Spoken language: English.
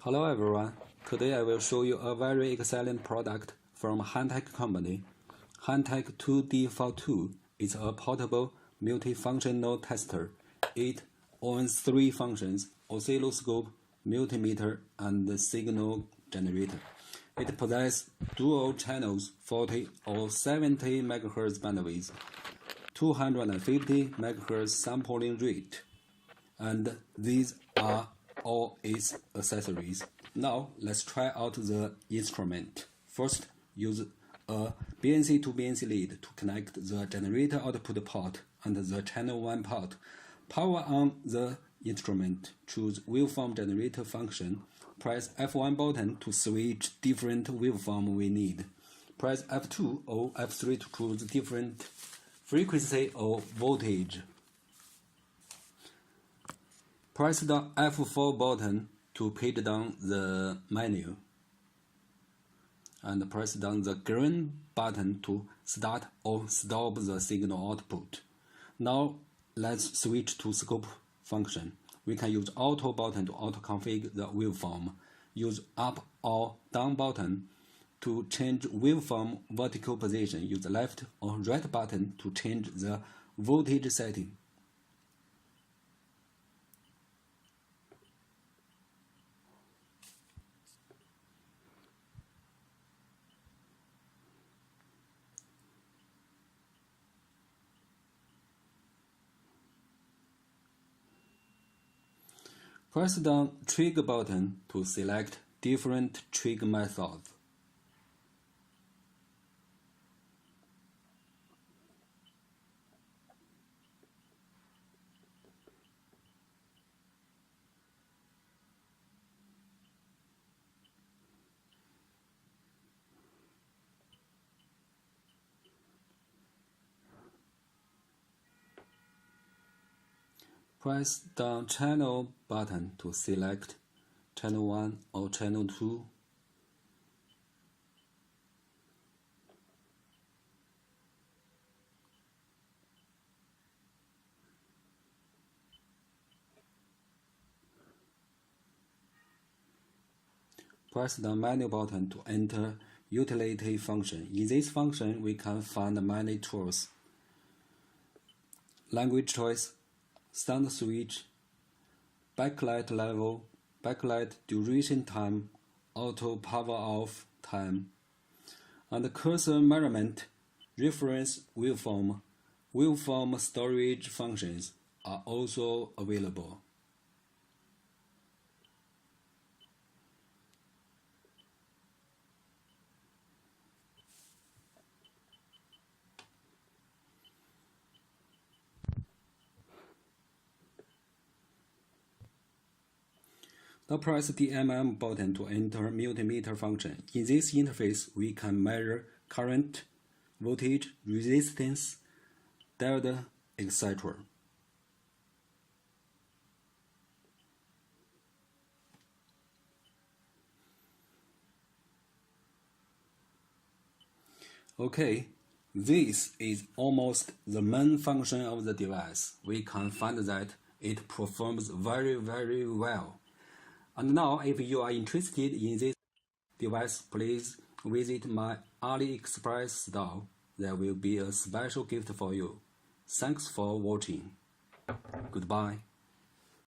Hello everyone, today I will show you a very excellent product from Hantek company. Hantek 2D42 is a portable multifunctional tester. It owns 3 functions: oscilloscope, multimeter, and signal generator. It possesses dual channels 40 or 70 MHz bandwidth, 250 MHz sampling rate, and these are all its accessories. Now let's try out the instrument. First, use a BNC to BNC lead to connect the generator output port and the channel 1 port. Power on the instrument. Choose waveform generator function. Press F1 button to switch different waveform we need. Press F2 or F3 to choose different frequency or voltage. Press the F4 button to page down the menu, and press down the green button to start or stop the signal output. Now let's switch to scope function. We can use auto button to auto-configure the waveform. Use up or down button to change waveform vertical position. Use left or right button to change the voltage setting. Press down trigger button to select different trigger methods. Press down channel button to select channel 1 or channel 2. Press the menu button to enter utility function. In this function, we can find many tools: language choice, sound switch, backlight level, backlight duration time, auto power off time, and cursor measurement, reference waveform, waveform storage functions are also available. Now press the MM button to enter multimeter function. In this interface, we can measure current, voltage, resistance, diode, etc. Okay, this is almost the main function of the device. We can find that it performs very well. And now, if you are interested in this device, please visit my AliExpress store. There will be a special gift for you. Thanks for watching. Goodbye.